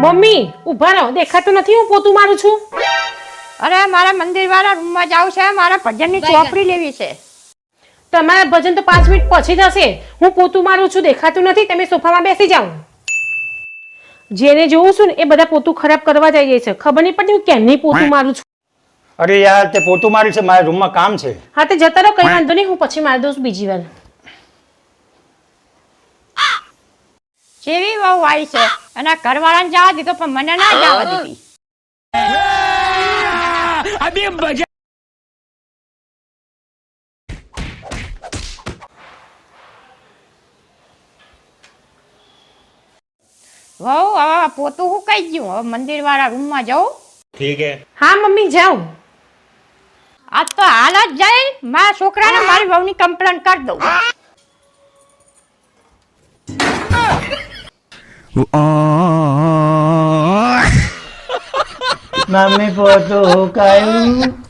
Mummy ઉભા રહો, દેખાતું નથી હું પોતું મારું છું. અરે મારા મંદિર વાળા રૂમમાં જાવ છે, મારા ભજનની ચોપડી લેવી છે. તમારા ભજન તો 5 મિનિટ પછી જશે. હું પોતું મારું છું, દેખાતું નથી. તમે સોફામાં બેસી જાઓ. જેને જોઉં છું ને એ બધા પોતું ખરાબ કરવા જાય છે. ખબર નહીં પડતી હું કેમની પોતું મારું છું. અરે યાર તે પોતું માર્યું છે, મારા રૂમમાં કામ છે. હા તે જતા રહો, કઈ વાંધો નહીં, હું પછી મારી દઉં બીજી વાર. જેવી વહુ આવી છે અને ઘરવાળાને જવા દીધો પણ મને ના જવા દીધી. વહુ હવે પોતું હું કઈ ગયું, હવે મંદિર વાળા રૂમમાં જાઉં. ઠીક હે. હા મમ્મી જાઓ. આજ તો હાલ જ જાય મારા છોકરાને મારી વહુની કમ્પ્લેન કરી દઉં. મમ્મી પોતું હુકાયું.